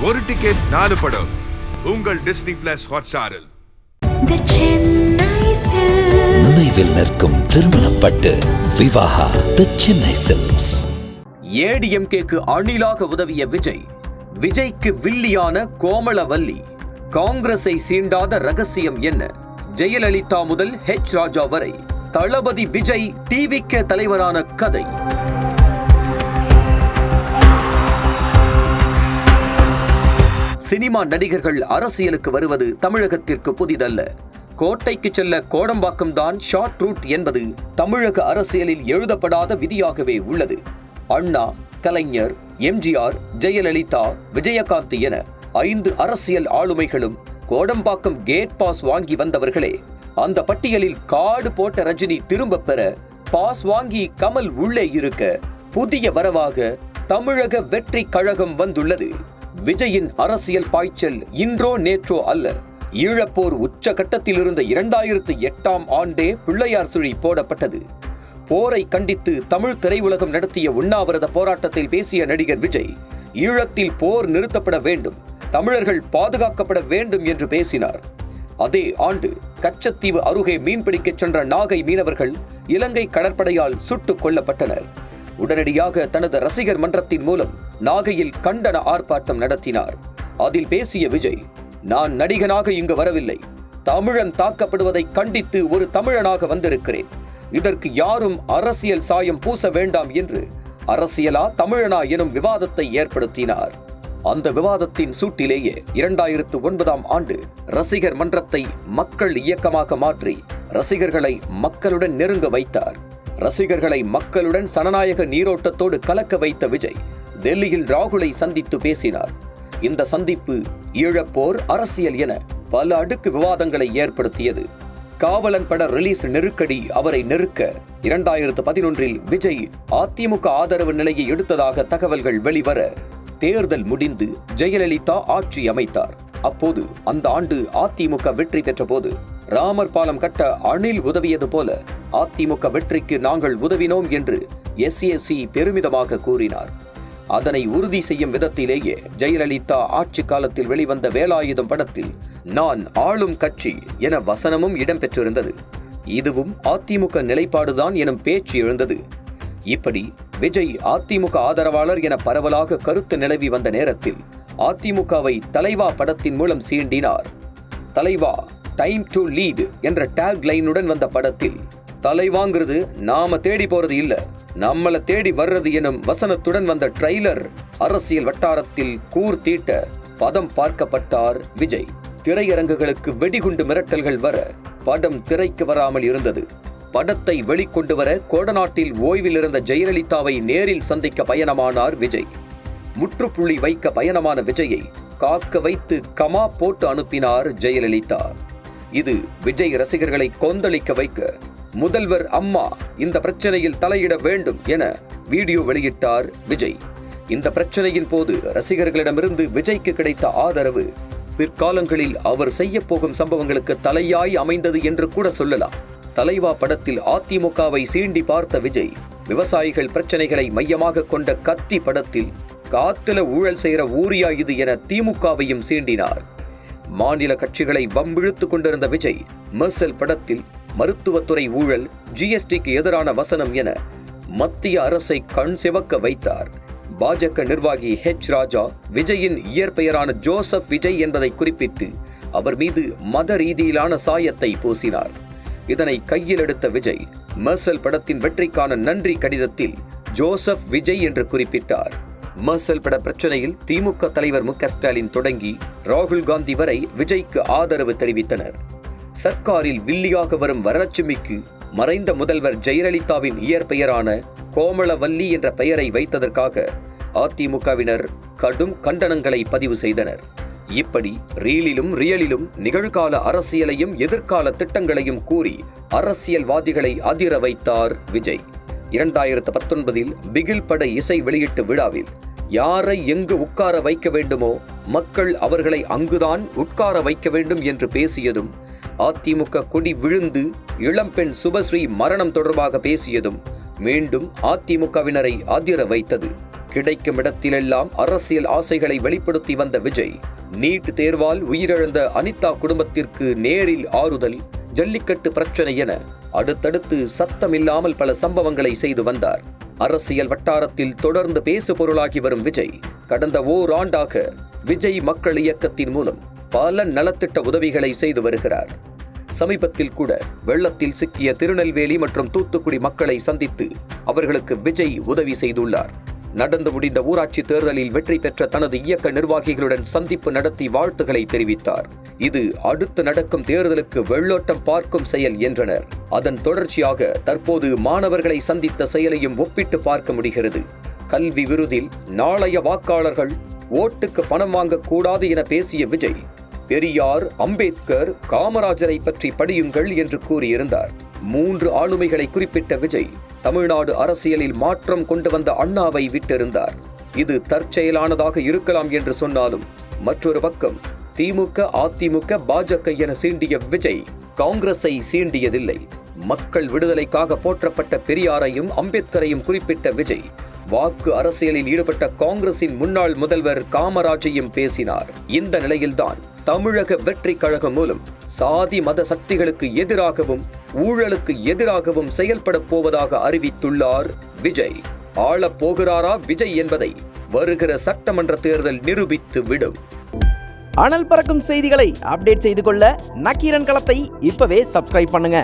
ஒரு டிக்கெட் 4 படம் உங்கள் டிஸ்னி பிளஸ் ஹாட்ஸ்டாரில். நினைவில் நிற்கும் திருமணப்பட்டு விவாஹா தி சென்னை சில்க்ஸ். ஏடிஎம்கேக்கு அணிலாக உதவிய விஜய்க்கு வில்லியான கோமளவல்லி. காங்கிரஸை சீண்டாத ரகசியம் என்ன? ஜெயலலிதா முதல் ஹெச் ராஜா வரை தளபதி விஜய் டிவிகே தலைவரான கதை. சினிமா நடிகர்கள் அரசியலுக்கு வருவது தமிழகத்திற்கு புதிதல்ல. கோட்டைக்கு செல்ல கோடம்பாக்கம் தான் ஷார்ட் ரூட் என்பது தமிழக அரசியலில் எழுதப்படாத விதியாகவே உள்ளது. அண்ணா, கலைஞர், எம்ஜிஆர், ஜெயலலிதா, விஜயகாந்த் என 5 அரசியல் ஆளுமைகளும் கோடம்பாக்கம் கேட் பாஸ் வாங்கி வந்தவர்களே. அந்த பட்டியலில் காடு போட்ட ரஜினி திரும்ப பெற பாஸ் வாங்கி கமல் உள்ளே இருக்க புதிய வரவாக தமிழக வெற்றி கழகம் வந்துள்ளது. விஜயின் அரசியல் பாய்ச்சல் இன்றோ நேற்றோ அல்ல. ஈழப்போர் உச்சகட்டத்தில் இருந்த 2008ஆம் ஆண்டே பிள்ளையார் சுழி போடப்பட்டது. போரை கண்டித்து தமிழ் திரையுலகம் நடத்திய உண்ணாவிரத போராட்டத்தில் பேசிய நடிகர் விஜய், ஈழத்தில் போர் நிறுத்தப்பட வேண்டும், தமிழர்கள் பாதுகாக்கப்பட வேண்டும் என்று பேசினார். அதே ஆண்டு கச்சத்தீவு அருகே மீன்பிடிக்கச் சென்ற நாகை மீனவர்கள் இலங்கை கடற்படையால் சுட்டுக் கொல்லப்பட்டனர். உடனடியாக தனது ரசிகர் மன்றத்தின் மூலம் நாகையில் கண்டன ஆர்ப்பாட்டம் நடத்தினார். அதில் பேசிய விஜய், நான் நடிகனாக இங்கு வரவில்லை, தமிழன் தாக்கப்படுவதை கண்டித்து ஒரு தமிழனாக வந்திருக்கிறேன். இதற்கு யாரும் அரசியல் சாயம் பூச வேண்டாம் என்று அரசியலா தமிழனா எனும் விவாதத்தை ஏற்படுத்தினார். அந்த விவாதத்தின் சூட்டிலேயே 2009ஆம் ஆண்டு ரசிகர் மன்றத்தை மக்கள் இயக்கமாக மாற்றி ரசிகர்களை மக்களுடன் நெருங்க வைத்தார். ரசிகர்களை மக்களுடன் சனநாயக நீரோட்டத்தோடு கலக்க வைத்த விஜய் டெல்லியில் ராகுலை சந்தித்து பேசினார். இந்த சந்திப்பு ஈழப்போர், அரசியல் என பல அடுக்கு விவாதங்களை ஏற்படுத்தியது. காவலன் பட ரிலீஸ் நெருக்கடி அவரை நெருக்க 2011இல் விஜய் அதிமுக ஆதரவு நிலையை எடுத்ததாக தகவல்கள் வெளிவர தேர்தல் முடிந்து ஜெயலலிதா ஆட்சி அமைத்தார். அப்போது அந்த ஆண்டு அதிமுக வெற்றி பெற்ற போது ராமர் பாலம் கட்ட அணில் உதவியது போல அதிமுக வெற்றிக்கு நாங்கள் உதவினோம் என்று SAC பெருமிதமாக கூறினார். அதனை உறுதி செய்யும் விதத்திலேயே ஜெயலலிதா ஆட்சி காலத்தில் வெளிவந்த வேலாயுதம் படத்தில் நான் ஆளும் கட்சி என வசனமும் இடம்பெற்றிருந்தது. இதுவும் அதிமுக நிலைப்பாடுதான் எனும் பேச்சு எழுந்தது. இப்படி விஜய் அதிமுக ஆதரவாளர் என பரவலாக கருத்து நிலவி வந்த நேரத்தில் அதிமுகவை தலைவா படத்தின் மூலம் சீண்டினார். தலைவா டைம் டு லீட் என்ற டேக் லைனுடன் வந்த படத்தில் தலைவாங்கிறது நாம தேடி போறது இல்ல, நம்மளை தேடி வர்றது எனும் வசனத்துடன் வந்த ட்ரெய்லர் அரசியல் வட்டாரத்தில் கூர் தீட்ட பதம் பார்க்கப்பட்டார் விஜய். திரையரங்குகளுக்கு வெடிகுண்டு மிரட்டல்கள் வர படம் திரைக்கு வராமல் இருந்தது. படத்தை வெளிக்கொண்டு வர கோடநாட்டில் ஓய்வில் இருந்த ஜெயலலிதாவை நேரில் சந்திக்க பயணமானார் விஜய். முற்றுப்புள்ளி வைக்க பயணமான விஜயை காக்க வைத்து கமா போட்டு அனுப்பினார் ஜெயலலிதா. இது விஜய் ரசிகர்களை கொந்தளிக்க வைக்க முதல்வர் அம்மா இந்த பிரச்சனையில் தலையிட வேண்டும் என வீடியோ வெளியிட்டார் விஜய். இந்த பிரச்சனையின் போது ரசிகர்களிடமிருந்து விஜய்க்கு கிடைத்த ஆதரவு பிற்காலங்களில் அவர் செய்ய போகும் சம்பவங்களுக்கு தலையாய் அமைந்தது என்று கூட சொல்லலாம். தலைவா படத்தில் அதிமுகவை சீண்டி பார்த்த விஜய் விவசாயிகள் பிரச்சனைகளை மையமாக கொண்ட கத்தி படத்தில் காத்துல ஊழல் செய்கிற ஊரியா இது என திமுகவையும் சீண்டினார். மாநில கட்சிகளை வம்பிழுத்து கொண்டிருந்த விஜய் மெர்சல் படத்தில் மருத்துவத்துறை ஊழல், GSTக்கு எதிரான வசனம் என மத்திய அரசை கண் சிவக்க வைத்தார். பாஜக நிர்வாகி ஹெச் ராஜா விஜயின் இயற்பெயரான ஜோசப் விஜய் என்பதை குறிப்பிட்டு அவர் மீது மத ரீதியிலான சாயத்தை பூசினார். இதனை கையில் எடுத்த விஜய் மெர்சல் படத்தின் வெற்றிக்கான நன்றி கடிதத்தில் ஜோசப் விஜய் என்று குறிப்பிட்டார். மெர்சல் பட பிரச்சனையில் திமுக தலைவர் மு க ஸ்டாலின் தொடங்கி ராகுல் காந்தி வரை விஜய்க்கு ஆதரவு தெரிவித்தனர். சர்க்காரில் வில்லியாக வரும் வரலட்சுமிக்கு மறைந்த முதல்வர் ஜெயலலிதாவின் இயற்பெயரான கோமளவல்லி என்ற பெயரை வைத்ததற்காக அதிமுகவினர் கடும் கண்டனங்களை பதிவு செய்தனர். இப்படி ரீலிலும் ரியலிலும் நிகழ்கால அரசியலையும் எதிர்கால திட்டங்களையும் கூறி அரசியல்வாதிகளை அதிர வைத்தார் விஜய். 2019இல் பிகில் பட இசை வெளியீட்டு விழாவில் யாரை எங்கு உட்கார வைக்க வேண்டுமோ மக்கள் அவர்களை அங்குதான் உட்கார வைக்க வேண்டும் என்று பேசியதும், அதிமுக கொடி விழுந்து இளம்பெண் சுபஸ்ரீ மரணம் தொடர்பாக பேசியதும் மீண்டும் அதிமுகவினரை அதிர வைத்தது. கிடைக்கும் இடத்திலெல்லாம் அரசியல் ஆசைகளை வெளிப்படுத்தி வந்த விஜய் நீட் தேர்வால் உயிரிழந்த அனிதா குடும்பத்திற்கு நேரில் ஆறுதல், ஜல்லிக்கட்டு பிரச்சனை என அடுத்தடுத்து சத்தமில்லாமல் பல சம்பவங்களை செய்து வந்தார். அரசியல் வட்டாரத்தில் தொடர்ந்து பேசுபொருளாகி வரும் விஜய் கடந்த ஓராண்டாக விஜய் மக்கள் இயக்கத்தின் மூலம் பல நலத்திட்ட உதவிகளை செய்து வருகிறார். சமீபத்தில் கூட வெள்ளத்தில் சிக்கிய திருநெல்வேலி மற்றும் தூத்துக்குடி மக்களை சந்தித்து அவர்களுக்கு விஜய் உதவி செய்துள்ளார். நடந்து முடிந்த ஊராட்சி தேர்தலில் வெற்றி பெற்ற தனது இயக்க நிர்வாகிகளுடன் சந்திப்பு நடத்தி வாழ்த்துக்களை தெரிவித்தார். இது அடுத்து நடக்கும் தேர்தலுக்கு வெள்ளோட்டம் பார்க்கும் செயல் என்றனர். அதன் தொடர்ச்சியாக தற்போது மாணவர்களை சந்தித்த செயலையும் ஒப்பிட்டு பார்க்க முடிகிறது. கல்வி விருதில் நாளைய வாக்காளர்கள் ஓட்டுக்கு பணம் வாங்கக்கூடாது என பேசிய விஜய், பெரியார், அம்பேத்கர், காமராஜரை பற்றி படியுங்கள் என்று கூறியிருந்தார். 3 ஆளுமைகளை குறிப்பிட்ட விஜய் தமிழ்நாடு அரசியலில் மாற்றம் கொண்டு வந்த அண்ணாவை விட்டிருந்தார். இது தற்செயலானதாக இருக்கலாம் என்று சொன்னாலும் மற்றொரு பக்கம் திமுக, அதிமுக, பாஜக என சீண்டிய விஜய் காங்கிரஸை சீண்டியதில்லை. மக்கள் விடுதலைக்காக போற்றப்பட்ட பெரியாரையும் அம்பேத்கரையும் குறிப்பிட்ட விஜய் வாக்கு அரசியலில் ஈடுபட்ட காங்கிரசின் முன்னாள் முதல்வர் காமராஜையும் பேசினார். இந்த நிலையில்தான் தமிழக வெற்றி கழகம் மூலம் சாதி மத சக்திகளுக்கு எதிராகவும் ஊழலுக்கு எதிராகவும் செயல்பட போவதாக அறிவித்துள்ளார் விஜய். ஆளப் போகிறாரா விஜய் என்பதை வருகிற சட்டமன்ற தேர்தல் நிரூபித்து விடும். அனல் பறக்கும் செய்திகளை அப்டேட் செய்து கொள்ள நக்கீரன் களத்தை இப்பவே சப்ஸ்கிரைப் பண்ணுங்க.